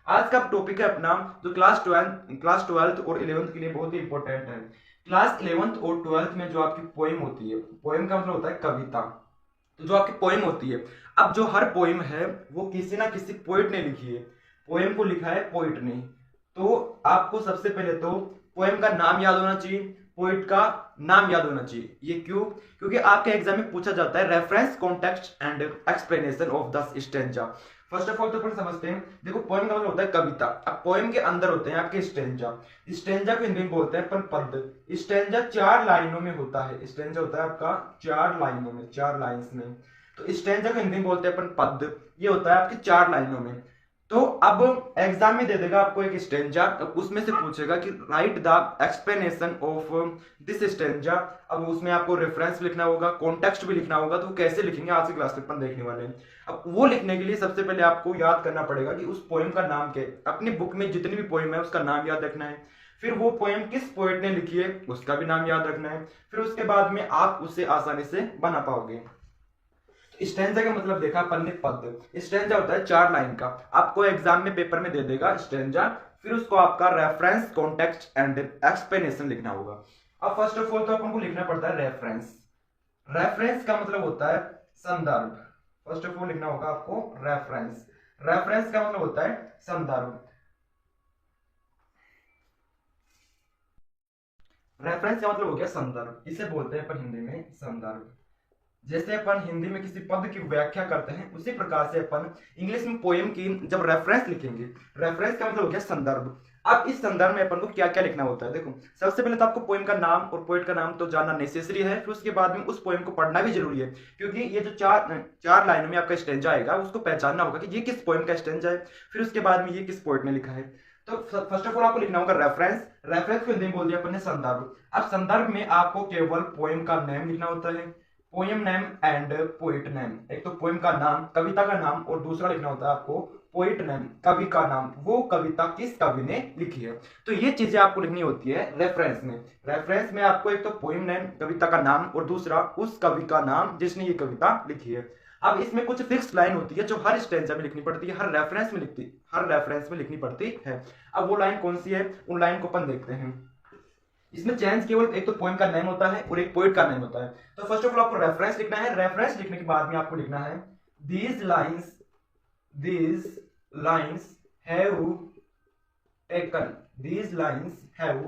आज का टॉपिक है अपना जो क्लास ट्वेल्थ और इलेवंथ के लिए बहुत ही इंपॉर्टेंट है। क्लास इलेवंथ और ट्वेल्थ में जो आपकी पोइम होती है, पोइम का मतलब होता है कविता। तो जो आपकी पोइम होती है, अब जो हर पोइम है वो किसी ना किसी पोइट ने लिखी है। पोइम को लिखा है पोइट ने। तो आपको सबसे पहले तो पोएम का नाम याद होना चाहिए, पोइट का नाम याद होना चाहिए। ये क्यों? क्योंकि आपके एग्जाम में पूछा जाता है reference context and explanation of the stanza. First of all तो अपन समझते हैं, देखो पोएम का मतलब होता है कविता। अब पोएम के अंदर होते हैं आपके स्टेंजा। स्टेंजा को हिंदी में बोलते हैं अपन पद। स्टेंजा 4 लाइनों में होता है। स्टेंजा होता है आपका 4 लाइनों में, 4 लाइंस में। तो स्टेंजा को हिंदी में बोलते हैं अपन पद। ये होता है आपकी 4 लाइनों में। तो अब एग्जाम में दे देगा आपको एक स्टेंजा, उसमें से पूछेगा कि right the explanation of this stanza. अब उसमें आपको रेफरेंस लिखना होगा, कॉन्टेक्स्ट भी लिखना होगा। तो कैसे लिखेंगे आज की क्लास में अपन देखने वाले हैं। अब वो लिखने के लिए सबसे पहले आपको याद करना पड़ेगा कि उस पोएम का नाम क्या है। अपनी बुक में जितनी भी पोएम है उसका नाम याद रखना है। फिर वो पोएम किस पोएट ने लिखी है उसका भी नाम याद रखना है। फिर उसके बाद में आप उसे आसानी से बना पाओगे। स्टेंजा का मतलब देखा अपन ने पद। स्टेंजा होता है 4 लाइन का। आपको एग्जाम में पेपर में दे देगा स्टेंजा, फिर उसको आपका रेफरेंस कॉन्टेक्स्ट एंड एक्सप्लेनेशन लिखना होगा। अब फर्स्ट ऑफ ऑल तो अपन को लिखना पड़ता है रेफरेंस। रेफरेंस का मतलब होता है संदर्भ। फर्स्ट ऑफ ऑल लिखना होगा आपको रेफरेंस। रेफरेंस का मतलब होता है संदर्भ। रेफरेंस का मतलब हो गया संदर्भ, इसे बोलते हैं अपन हिंदी में संदर्भ। जैसे अपन हिंदी में किसी पद की व्याख्या करते हैं उसी प्रकार से अपन इंग्लिश में पोएम की जब रेफरेंस लिखेंगे, रेफरेंस का मतलब हो गया संदर्भ। अब इस संदर्भ में अपन को क्या क्या लिखना होता है, देखो सबसे पहले तो आपको पोएम का नाम और पोएट का नाम तो जानना नेसेसरी है। फिर उसके बाद में उस पोएम को पढ़ना भी जरूरी है, क्योंकि ये जो चार लाइनों में आपका स्टेंजा आएगा उसको पहचानना होगा कि ये किस पोएम का स्टेंजा है, फिर उसके बाद में ये किस पोएट ने लिखा है। तो फर्स्ट ऑफ ऑल आपको लिखना होगा रेफरेंस। रेफरेंस को हिंदी में बोल दिया अपन ने संदर्भ। अब संदर्भ में आपको केवल पोएम का नेम लिखना होता है, poem name and poet name. एक तो पोएम का नाम, कविता का नाम, और दूसरा लिखना होता है आपको पोइट नेम, कवि का नाम, वो कविता किस कवि ने लिखी है। तो ये चीजें आपको लिखनी होती है रेफरेंस में। रेफरेंस में आपको एक तो पोएम नेम, कविता का नाम, और दूसरा उस कवि का नाम जिसने ये कविता लिखी है। अब इसमें कुछ फिक्स लाइन होती है जो हर स्टेंजा में लिखनी पड़ती है, हर रेफरेंस में लिखनी पड़ती है। अब वो लाइन कौन सी है, उन लाइन को अपन देखते हैं। इसमें चेंज केवल एक तो पोएम का नेम होता है और एक पोएट का नेम होता है। तो फर्स्ट ऑफ ऑल आपको रेफरेंस लिखना है। रेफरेंस लिखने के बाद में आपको लिखना है these lines have taken, these lines have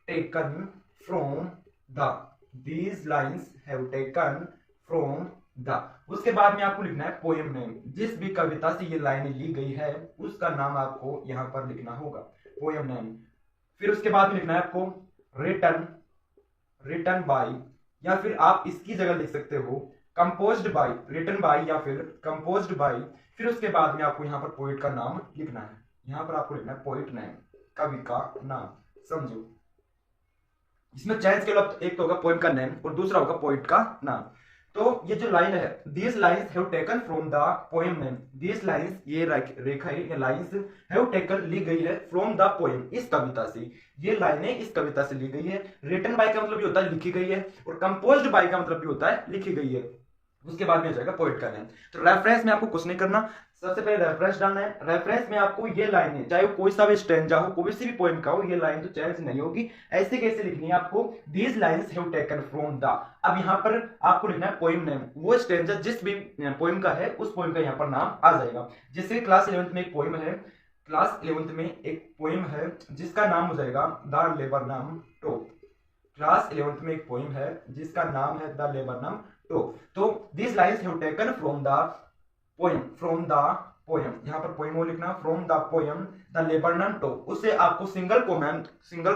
taken from the, these lines have taken from the. उसके बाद में आपको लिखना है पोएम नेम। जिस भी कविता से ये लाइनें ली गई है उसका नाम आपको यहां पर लिखना होगा, पोएम नेम। फिर उसके बाद में लिखना है आपको रिटन बाय, या फिर आप इसकी जगह लिख सकते हो कंपोज्ड बाय, रिटन बाय या फिर कंपोज्ड बाय। फिर उसके बाद में आपको यहाँ पर पोइट का नाम लिखना है। यहाँ पर आपको लिखना है पोइट नेम, कवि का नाम। समझो, इसमें चेंज के लिए एक तो होगा पोएम का नेम और दूसरा होगा पोइट का नाम। तो ये जो लाइन है, these lines have taken from the poem name, these lines, ये रेखा है, ये लाइन्स हैव टेकन ली गई है फ्रॉम द पोएम, इस कविता से। ये लाइनें इस कविता से ली गई है। रिटन बाय का मतलब ये होता है लिखी गई है, और कंपोज्ड बाय का मतलब भी होता है लिखी गई है। उसके बाद में हो जाएगा पोएट का नेम। तो रेफरेंस में आपको कुछ नहीं करना, सबसे पहले रेफरेंस डालना है। रेफरेंस में आपको ये लाइनें, चाहे वो कोई सा भी स्टेंजा हो, कोई सी भी पोएम का हो, ये लाइन तो चेंज नहीं होगी। ऐसे कैसे लिखनी है आपको, these lines have taken from the. अब यहाँ पर आपको लिखना है पोएम नेम, वो स्टेंजा जिस भी पोएम का है उस पोएम का यहाँ पर नाम आ जाएगा। जैसे क्लास 11th में एक पोएम है, क्लास 11th में एक पोएम है जिसका नाम हो जाएगा द लेबरनम टोप। क्लास 11th में एक पोएम है जिसका नाम है द लेबरनम टोप। तो this lines have taken from the poem, यहाँ पर पोएम वो लिखना, from the poem the laburnum टोप। उसे आपको सिंगल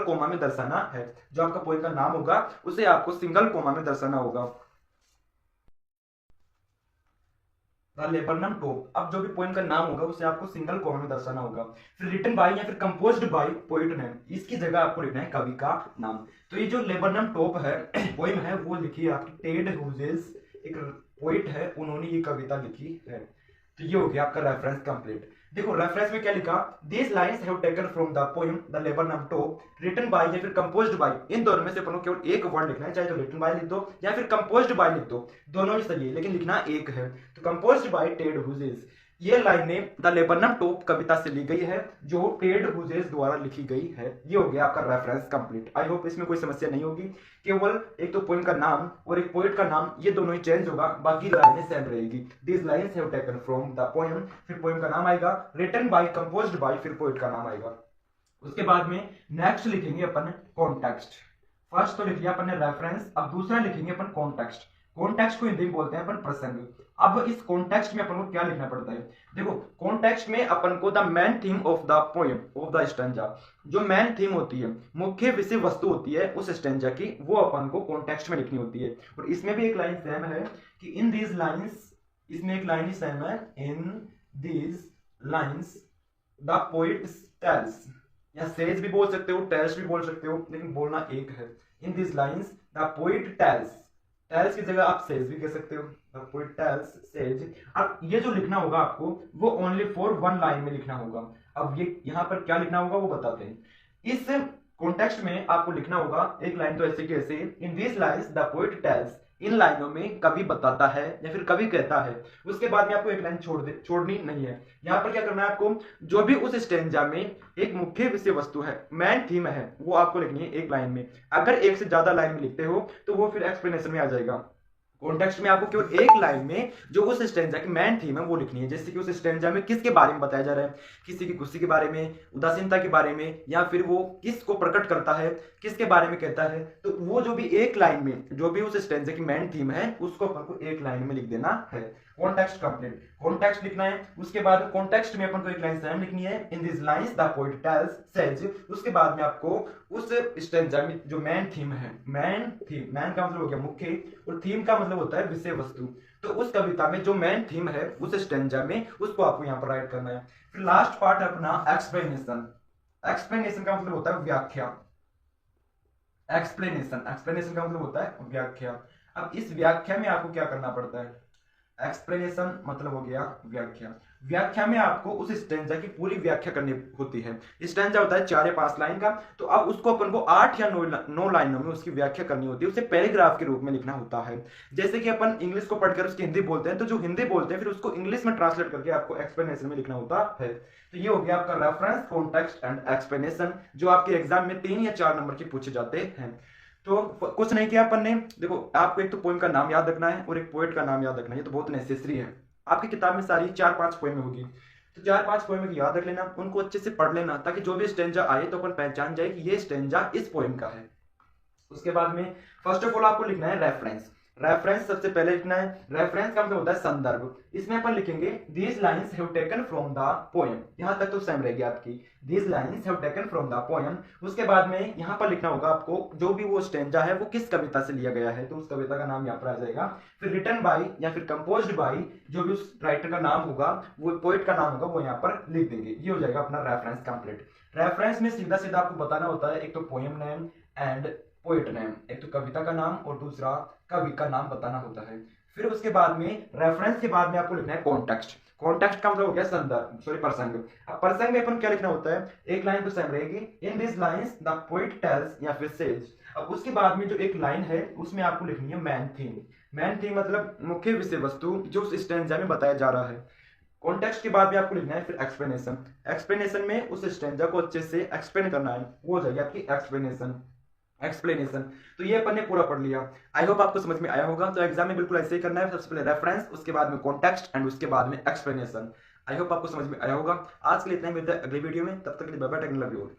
कोमा में दर्शाना है। जो आपका पोएम का नाम होगा उसे आपको सिंगल कोमा में दर्शाना होगा, द लेबरनम टोप। अब जो भी पोएम का नाम होगा उसे आपको सिंगल कोमा में दर्शाना होगा। फिर रिटन बाय या फिर कंपोज्ड बाय पोएट नेम, इसकी जगह आपको लिखना है कवि का नाम। तो ये जो लेबरनम टोप है पोएम है वो लिखी है आपकी टेड ह्यूजेस, एक पोएट है, उन्होंने ये कविता लिखी है। तो ये हो गया आपका रेफरेंस कंप्लीट। देखो रेफरेंस में क्या लिखा, these lines have taken from the poem the laburnum टोप, रिटन बाय या फिर कंपोज्ड बाय। इन दोनों में से अपन को केवल एक वर्ड लिखना है, चाहे तो रिटन बाय लिख दो या फिर कंपोज्ड बाय लिख दो, दोनों ही सही है लेकिन लिखना एक है। तो कंपोज्ड बाय टेड ह्यूजेस, ये लाइनें द लेबनम टॉप कविता से ली गई है जो टेड हुजेस द्वारा लिखी गई है। ये हो गया आपका रेफरेंस कंप्लीट। आई होप इसमें कोई समस्या नहीं होगी। केवल एक तो पोएम का नाम और एक पोएट का नाम, ये दोनों ही चेंज होगा, बाकी लाइनें सेम रहेगी। These lines have taken from the poem, फिर पोएम का नाम आएगा, रिटन बाय, कंपोज्ड बाय, फिर पोएट का नाम आएगा। उसके बाद में नेक्स्ट लिखेंगे अपन कॉन्टेक्स्ट। फर्स्ट तो लिख लिया अपन ने रेफरेंस, अब दूसरा लिखेंगे अपन कॉन्टेक्स्ट। कॉन्टेक्स्ट को हिंदी में बोलते हैं अपन प्रसंग। अब इस कॉन्टेक्स्ट में अपन को क्या लिखना पड़ता है, देखो कॉन्टेक्स्ट में अपन को the main theme of the poem of the stanza, जो मेन थीम होती है, मुख्य विषय वस्तु होती है उस स्टैंजा की, वो अपन को कॉन्टेक्स्ट में लिखनी होती है। और इसमें भी एक लाइन सेम है कि इन दीज लाइन्स, इसमें एक लाइन ही सेम है, in these lines the poet tells, या सेज भी बोल सकते हो, टेल्स भी बोल सकते हो, लेकिन बोलना एक है। In this lines the poet tells, tells की जगह आप सेज भी कह सकते हो, द पोएट टेल्स सेज। अब ये जो लिखना होगा आपको वो ओनली फॉर वन लाइन में लिखना होगा। अब ये यहाँ पर क्या लिखना होगा वो बताते हैं। इस कॉन्टेक्स्ट में आपको लिखना होगा एक लाइन तो ऐसे कैसे, in this lines the poet tells, इन लाइनों में कवि बताता है या फिर कवि कहता है। उसके बाद में आपको एक लाइन छोड़नी नहीं है। यहाँ पर क्या करना है आपको, जो भी उस स्टेंजा में एक मुख्य विषय वस्तु है, मेन थीम है, वो आपको लिखनी है एक लाइन में। अगर एक से ज्यादा लाइन में लिखते हो तो वो फिर एक्सप्लेनेशन में आ जाएगा। कॉन्टेक्स्ट में आपको केवल एक लाइन में जो उस स्टेंजा की मेन थीम है वो लिखनी है। जैसे कि उस स्टेंजा में किसके बारे में बताया जा रहा है, किसी की खुशी के बारे में, उदासीनता के बारे में, या फिर वो किसको प्रकट करता है, किसके बारे में कहता है, तो वो जो भी एक लाइन में जो भी उस स्टेंजा की मेन थीम है उसको अपन को एक लाइन में लिख देना है। कॉन्टेक्स्ट कंप्लीट, कॉन्टेक्स्ट लिखना है। उसके बाद कॉन्टेक्स्ट में अपन को एक लाइन सेम लिखनी है, in this lines the poet tells says. उसके बाद में आपको उस स्टेंजा में जो मेन थीम है, मेन थीम, मेन का मतलब हो गया मुख्य, और थीम का मतलब होता है विषय वस्तु, तो उस कविता में जो मेन थीम है उस स्टेंजा में उसको आपको यहाँ पर राइट करना है। फिर लास्ट पार्ट है अपना एक्सप्लेनेशन। एक्सप्लेनेशन का मतलब होता है व्याख्या। एक्सप्लेनेशन, एक्सप्लेनेशन का मतलब होता है व्याख्या। अब इस व्याख्या में आपको क्या करना पड़ता है, एक्सप्लेनेशन मतलब हो गया व्याख्या। व्याख्या में आपको उस स्टैंजा की पूरी व्याख्या करनी होती है। स्टैंजा होता है 4 या 5 लाइन का, तो अब उसको अपन को 8 या 9 लाइनों में उसकी व्याख्या करनी होती है, उसे पैराग्राफ के रूप में लिखना होता है। जैसे कि अपन इंग्लिश को पढ़कर उसकी हिंदी बोलते हैं, तो जो हिंदी बोलते हैं फिर उसको इंग्लिश में ट्रांसलेट करके आपको एक्सप्लेनेशन में लिखना होता है। तो ये हो गया आपका रेफरेंस, कॉन्टेक्स्ट एंड एक्सप्लेनेशन, जो आपके एग्जाम में 3 या 4 नंबर के पूछे जाते हैं। तो कुछ नहीं किया अपन ने, देखो आपको एक तो पोएम का नाम याद रखना है और एक पोएट का नाम याद रखना है, ये तो बहुत नेसेसरी है। आपकी किताब में सारी 4-5 पोएम होगी, तो 4-5 पोएम याद रख लेना, उनको अच्छे से पढ़ लेना, ताकि जो भी स्टेंजा आए तो अपन पहचान जाए कि ये स्टेंजा इस पोएम का है। उसके बाद में फर्स्ट ऑफ ऑल आपको लिखना है रेफरेंस। रेफरेंस सबसे पहले लिखना है। रेफरेंस का मतलब होता है संदर्भ। इसमें अपन लिखेंगे these lines have taken from the poem, यहां तक तो सेम रहेगी आपकी, these lines have taken from the poem. उसके बाद में यहां पर लिखना होगा आपको जो भी वो स्टेंजा है वो किस कविता से लिया गया है, तो उस कविता का नाम यहाँ पर आ जाएगा। फिर रिटन बाय या फिर कंपोज्ड बाय, जो भी उस राइटर का नाम होगा, वो पोएट का नाम होगा, वो यहाँ पर लिख देंगे। ये हो जाएगा अपना रेफरेंस कंप्लीट। रेफरेंस में सीधा सीधा आपको बताना होता है एक तो poem name and poet name, एक तो कविता का नाम और दूसरा कवि का नाम बताना होता है। फिर उसके बाद में रेफरेंस के बाद में आपको लिखना है कॉन्टेक्स्ट। कॉन्टेक्स्ट का मतलब हो गया संदर्भ, सॉरी प्रसंग। अब प्रसंग में अपन क्या लिखना होता है, एक लाइन तो सेम रहेगी, in this lines the poet tells या फिर सेज। अब उसके बाद में जो एक लाइन है उसमें आपको लिखनी है मैन थीम। मैन थीम मतलब मुख्य विषय वस्तु जो उस स्टैंजा में बताया जा रहा है। कॉन्टेक्स्ट के बाद में आपको लिखना है फिर एक्सप्लेनेशन। एक्सप्लेनेशन में उस स्टैंजा को अच्छे से एक्सप्लेन करना है, वो हो जाएगी आपकी एक्सप्लेनेशन। तो ये अपन ने पूरा पढ़ लिया। आई होप आपको समझ में आया होगा। तो एग्जाम में बिल्कुल ऐसे ही करना है, सबसे पहले रेफरेंस, उसके बाद में कॉन्टेक्स्ट एंड उसके बाद में एक्सप्लेनेशन। आई होप आपको समझ में आया होगा। आज के लिए इतना ही, मिलता है अगली वीडियो में, तब तक के लिए bye bye, take care, love you all.